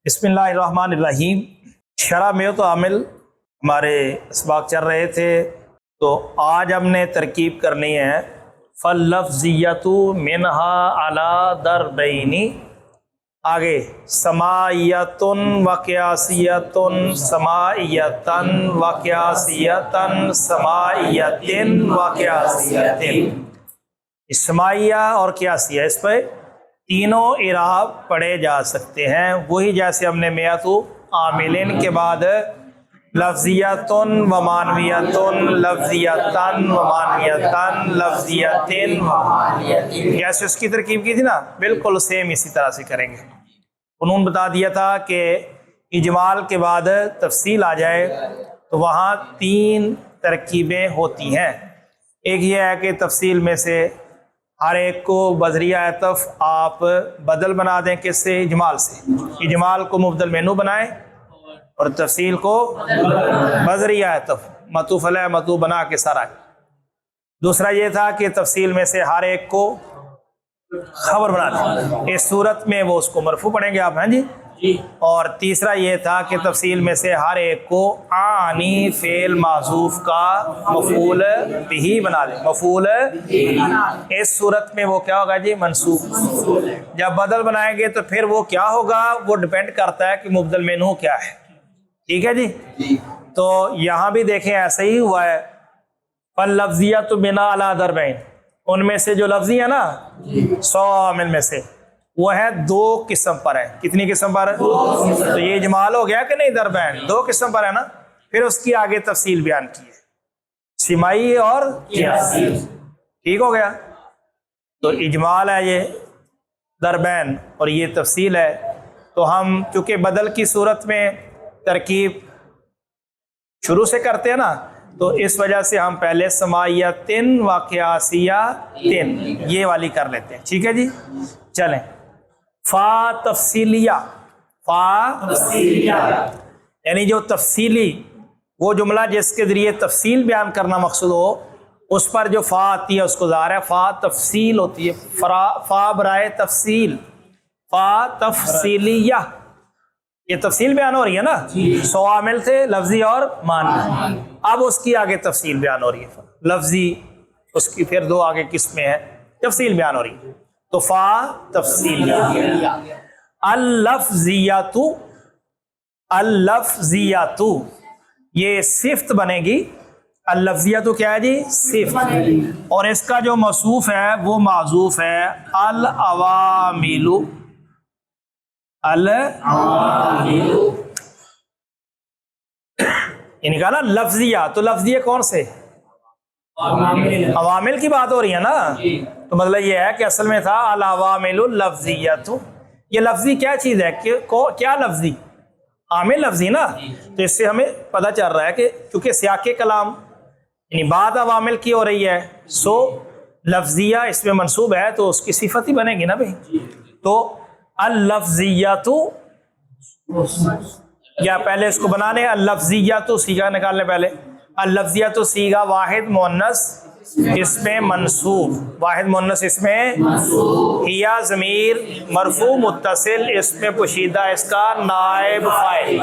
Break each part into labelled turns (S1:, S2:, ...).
S1: بسم اللہ الرحمن الرحیم۔ شرح میں تو عامل ہمارے اسباق چل رہے تھے، تو آج ہم نے ترکیب کرنی ہے فاللفظیۃ منہا علی ضربین، آگے سماعیۃ و قیاسیۃ، سماعیۃ و قیاسیۃ، سماعیۃ و قیاسیۃ، سماعیہ اور قیاسیہ، اس پہ تینوں اعراب پڑھے جا سکتے ہیں، وہی جیسے ہم نے میاتو عاملین کے بعد لفظیتن و معنویتن، لفظیتن و معنویتن، لفظیتن و معنویتن، جیسے اس کی ترکیب کی تھی نا، بالکل سیم اسی طرح سے کریں گے۔ انہوں نے بتا دیا تھا کہ اجمال کے بعد تفصیل آ جائے تو وہاں تین ترکیبیں ہوتی ہیں۔ ایک یہ ہے کہ تفصیل میں سے ہر ایک کو بذریعہ عطف آپ بدل بنا دیں، کس سے؟ اجمال سے۔ اجمال کو مبدل مینو بنائیں اور تفصیل کو بذریعہ عطف معطوف علیہ معطوف بنا کے سارا۔ دوسرا یہ تھا کہ تفصیل میں سے ہر ایک کو خبر بنا دیں، اس صورت میں وہ اس کو مرفوع پڑھیں گے آپ، ہیں جی۔ اور تیسرا یہ تھا کہ تفصیل میں سے ہر ایک کو آنی فعل معذوف کا مفعول بھی بنا دیں، مفعول، اس صورت میں وہ کیا ہوگا جی؟ منصوب۔ جب بدل بنائیں گے تو پھر وہ کیا ہوگا؟ وہ ڈیپینڈ کرتا ہے کہ مبدل منہ کیا ہے، ٹھیک ہے جی۔ تو یہاں بھی دیکھیں ایسا ہی ہوا ہے، فاللفظیۃ بنا علی ضربین، ان میں سے جو لفظی ہے نا 100 عامل میں سے، وہ ہے دو قسم پر ہے۔ کتنی قسم پر ہے؟ تو یہ اجمال ہو گیا کہ نہیں؟ ضربین دو قسم پر ہے نا۔ پھر اس کی آگے تفصیل بیان کی ہے، سماعی اور قیاسی، ٹھیک ہو گیا۔ تو اجمال ہے یہ ضربین اور یہ تفصیل ہے۔ تو ہم چونکہ بدل کی صورت میں ترکیب شروع سے کرتے ہیں نا، تو اس وجہ سے ہم پہلے سماعیتن و قیاسیتن یہ والی کر لیتے ہیں، ٹھیک ہے جی۔ چلیں، فا تفصیلیہ، فا تفصیلیہ یعنی جو تفصیلی، وہ جملہ جس کے ذریعے تفصیل بیان کرنا مقصود ہو، اس پر جو فا آتی ہے اس کو ظاہر ہے فا تفصیل ہوتی ہے، فا برائے تفصیل، فا تفصیلیہ، یہ تفصیل بیان ہو رہی ہے نا، 100 عامل تھے لفظی اور معنوی، اب اس کی آگے تفصیل بیان ہو رہی ہے، لفظی اس کی پھر دو آگے قسمیں ہیں، تفصیل بیان ہو رہی ہے، تو فا تفصیلیہ۔ اللفظیۃ، اللفظیۃ یہ صفت بنے گی، اللفظیۃ کیا ہے جی؟ صفت، اور اس کا جو موصوف ہے وہ معذوف ہے، العوامل، یعنی کہا نا لفظیہ، تو لفظیہ کون سے؟ عوامل کی بات ہو رہی ہے نا، تو مطلب یہ ہے کہ اصل میں تھا العوامل اللفظیۃ۔ یہ لفظی کیا چیز ہے؟ کیا لفظی؟ عامل لفظی نا۔ تو اس سے ہمیں پتہ چل رہا ہے کہ چونکہ سیاق کلام یعنی بات عوامل کی ہو رہی ہے، سو لفظیہ اس میں منصوب ہے تو اس کی صفت ہی بنے گی نا بھائی۔ تو اللفظیۃ، یا پہلے اس کو بنانے اللفظیۃ صیغہ نکالنے، پہلے اللفظیۃ صیغہ واحد مؤنث اس میں منصوب، واحد مؤنث اس میں ہیا ضمیر مرفوع متصل اس میں پوشیدہ اس کا نائب فاعل،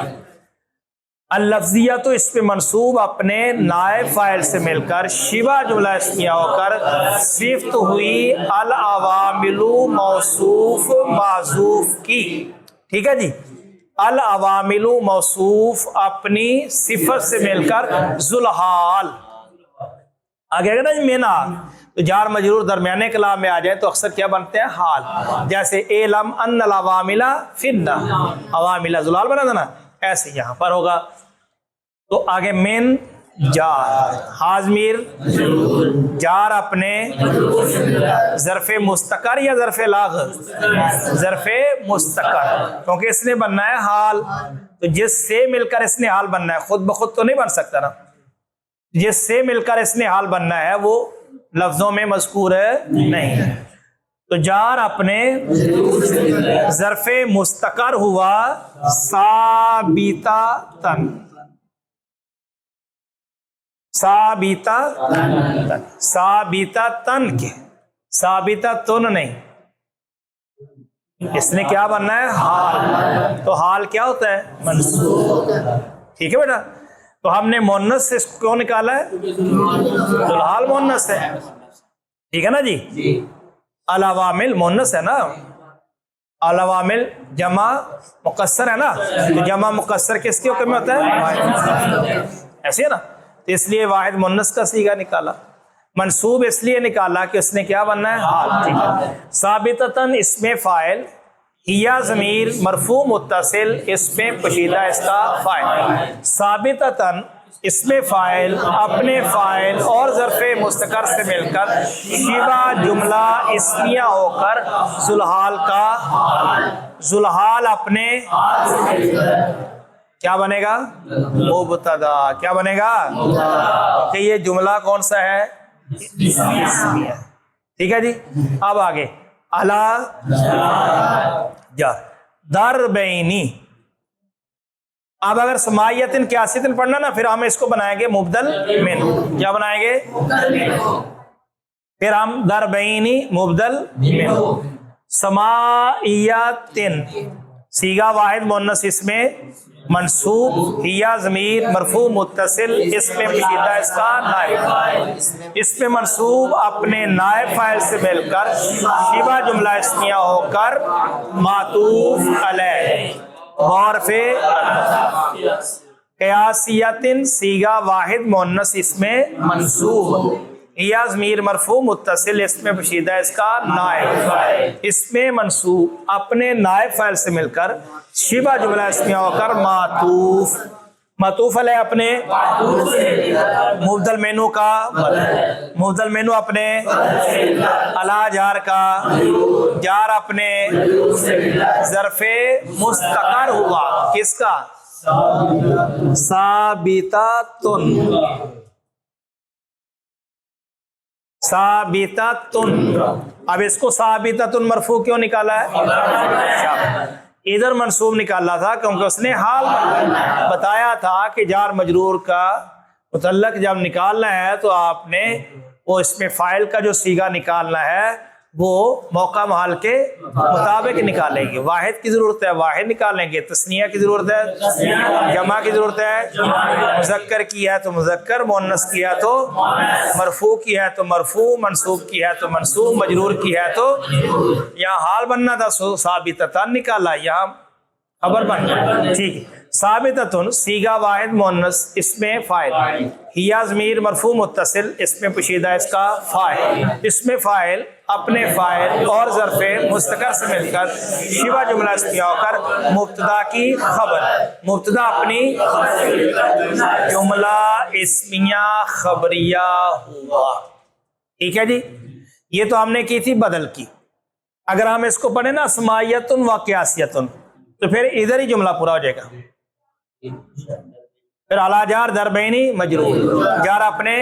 S1: اللفظیۃ اس پہ منصوب اپنے نائب فاعل سے مل کر شبہ جملہ اسمیہ ہو کر صفت ہوئی العوامل موصوف معذوف کی، ٹھیک ہے جی۔ العوامل موصوف اپنی صفت سے مل کر ذوالحال، آگے نا جی مینا، تو جار مجرور درمیانے کلام میں آ جائے تو اکثر کیا بنتے ہیں؟ حال، جیسے اعلم ان العوامل فی النار، عوامل ذوالحال بنا تھا نا، ایسے یہاں پر ہوگا۔ تو آگے من جار، حاضمیر جار اپنے ظرف مستقر یا ظرف لاغ؟ ظرف مستقر، کیونکہ اس نے بننا ہے حال، تو جس سے مل کر اس نے حال بننا ہے، خود بخود تو نہیں بن سکتا نا، جس سے مل کر اس نے حال بننا ہے وہ لفظوں میں مذکور نہیں ہے۔ تو جار اپنے ظرف مستقر ہوا ثابتہ تن، ثابتہ تن کے، ثابتہ تن نہیں، اس نے کیا بننا ہے؟ حال. تو حال کیا ہوتا ہے؟ منصوب. ٹھیک ہے بیٹا. تو ہم نے مونس سے اس کو کیوں نکالا ہے؟ ذوالحال مونس ہے. ٹھیک ہے نا جی. العوامل مونس ہے نا، العوامل جمع مقصر ہے نا، تو جمع مقصر کس کے حکم میں ہوتا ہے؟ ایسے ہے نا. تو اس لیے واحد مونس کا صیغہ نکالا. منصوب اس لیے نکالا کہ اس نے کیا بننا ہے؟ حال. ٹھیک ہے. ثابتتاً اس میں فاعل، ہیا ضمیر مرفوع متصل اس میں پوشیدہ اس کا فاعل. ثابتتاً اس میں فاعل اپنے فاعل اور ظرف مستقر سے مل کر شبہ جملہ اسمیہ ہو کر ذوالحال کا، ذوالحال اپنے کیا بنے گا؟ مبتدا. کیا بنے گا؟ کہ یہ جملہ کون سا ہے؟ اسمیہ. ٹھیک ہے جی. اب آگے الا جار در بینی. اب اگر سماعیتن قیاسیتن پڑھنا نا، پھر ہم اس کو بنائیں گے مبدل من. کیا بنائیں گے؟ پھر ہم در بینی مبدل من. سماعیتن صیغہ واحد مؤنث اس میں منصوب، ہیا ضمیر مرفوع متصل اس میں پوشیدہ اس کا نائب، اس میں منصوب اپنے نائب فاعل سے مل کر شبہ جملہ اسمیہ ہو کر معطوف علیہ عرف قیاسیتن صیغہ واحد مؤنث اس میں منصوب، ہیا ضمیر مرفوع متصل اس میں پوشیدہ اس کا نائب، اس میں منصوب اپنے نائب فاعل سے مل کر شبہ جملہ اسمیہ ہو کر معطوف، معطوف علیہ اپنے مبدل مینو کا، مبدل مینو اپنے الا جار کا، جار اپنے ظرف مستقر ہوا کس کا؟ ثابتۃن. ثابتۃن. اب اس کو ثابتۃن مرفوع کیوں نکالا ہے؟ ادھر منصوب نکالا تھا کیونکہ اس نے حال بتایا تھا کہ جار مجرور کا متعلق جب نکالنا ہے تو آپ نے وہ اس میں فاعل کا جو صیغہ نکالنا ہے وہ موقع محل کے مطابق نکالیں گے. واحد کی ضرورت ہے واحد نکالیں گے، تثنیہ کی ضرورت ہے جمع کی ضرورت ہے، مذکر کی ہے تو مذکر، مؤنث کی ہے تو مرفوع کی ہے تو مرفوع، منصوب کی ہے تو منصوب، مجرور کی ہے تو یہاں حال بننا تھا ثابتۃ نکالا، یہاں خبر بن گئی. ٹھیک ہے. ثابتۃ صیغہ واحد مؤنث اس میں فاعل، ہیا ضمیر مرفوع متصل اس میں پوشیدہ اس کا فاعل، اس میں فاعل اپنے فاعل اور ظرف مستقر سے مل کر شبہ جملہ اسمیہ ہو کر مبتدا کی خبر، مبتدا اپنی جملہ اسمیہ خبریہ ہوا. ٹھیک ہے جی. یہ تو ہم نے کی تھی بدل کی. اگر ہم اس کو پڑھیں نا سماعیتن و قیاسیتن تو پھر ادھر ہی جملہ پورا ہو جائے گا. پھر اعلی جار در بینی مجرور، جار اپنے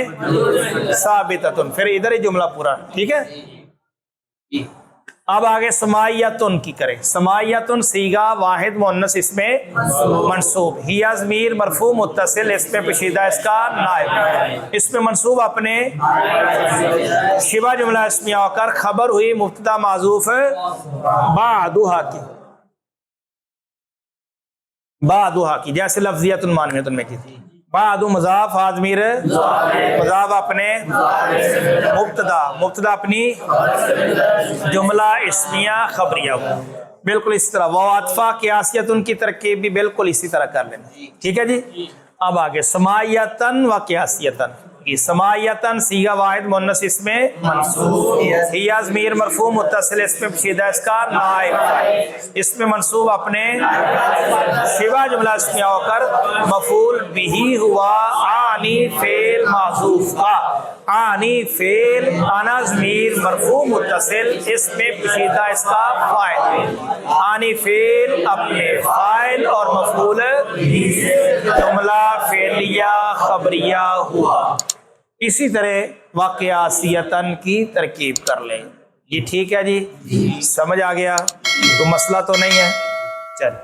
S1: ثابتۃن، پھر ادھر ہی جملہ پورا. ٹھیک ہے. اب آگے سماعیتن کی کریں. سماعیتن صیغہ واحد مؤنث اس میں منصوب، ہیا ضمیر مرفوع متصل اس میں پوشیدہ اس کا نائب، اس میں منصوب اپنے شبہ جملہ اسمیہ ہو کر خبر ہوئی مبتدا معذوف بعدھا کی، بعدھا کی، جیسے لفظیت معنویت میں کی تھی. بعد مضاف ضمیر مضاف اپنے مبتدا، مبتدا اپنی جملہ اسمیہ خبریہ ہو. بالکل اس طرح وہ عطفہ قیاسیت ان کی ترکیب بھی بالکل اسی طرح کر لینا. ٹھیک ہے جی. اب آگے سماعیتن و قیاسیتن. سماعیتن صیغہ واحد مؤنث اس میں منصوب، ہیا ضمیر مرفوع متصل اس میں پوشیدہ اس کا نائب، اس میں منصوب اپنے شبہ جملہ اسمیہ ہو کر مفعول بہ ہوا آنی فعل محذوف کا، آنی فعل انا ضمیر مرفوع متصل اس میں پوشیدہ اس کا فاعل، آنی فعل اپنے فاعل اور مفعول جملہ فعلیہ خبریہ ہوا. اسی طرح واقعیتاً کی ترکیب کر لیں. یہ ٹھیک ہے جی. سمجھ آ گیا؟ تو مسئلہ تو نہیں ہے. چل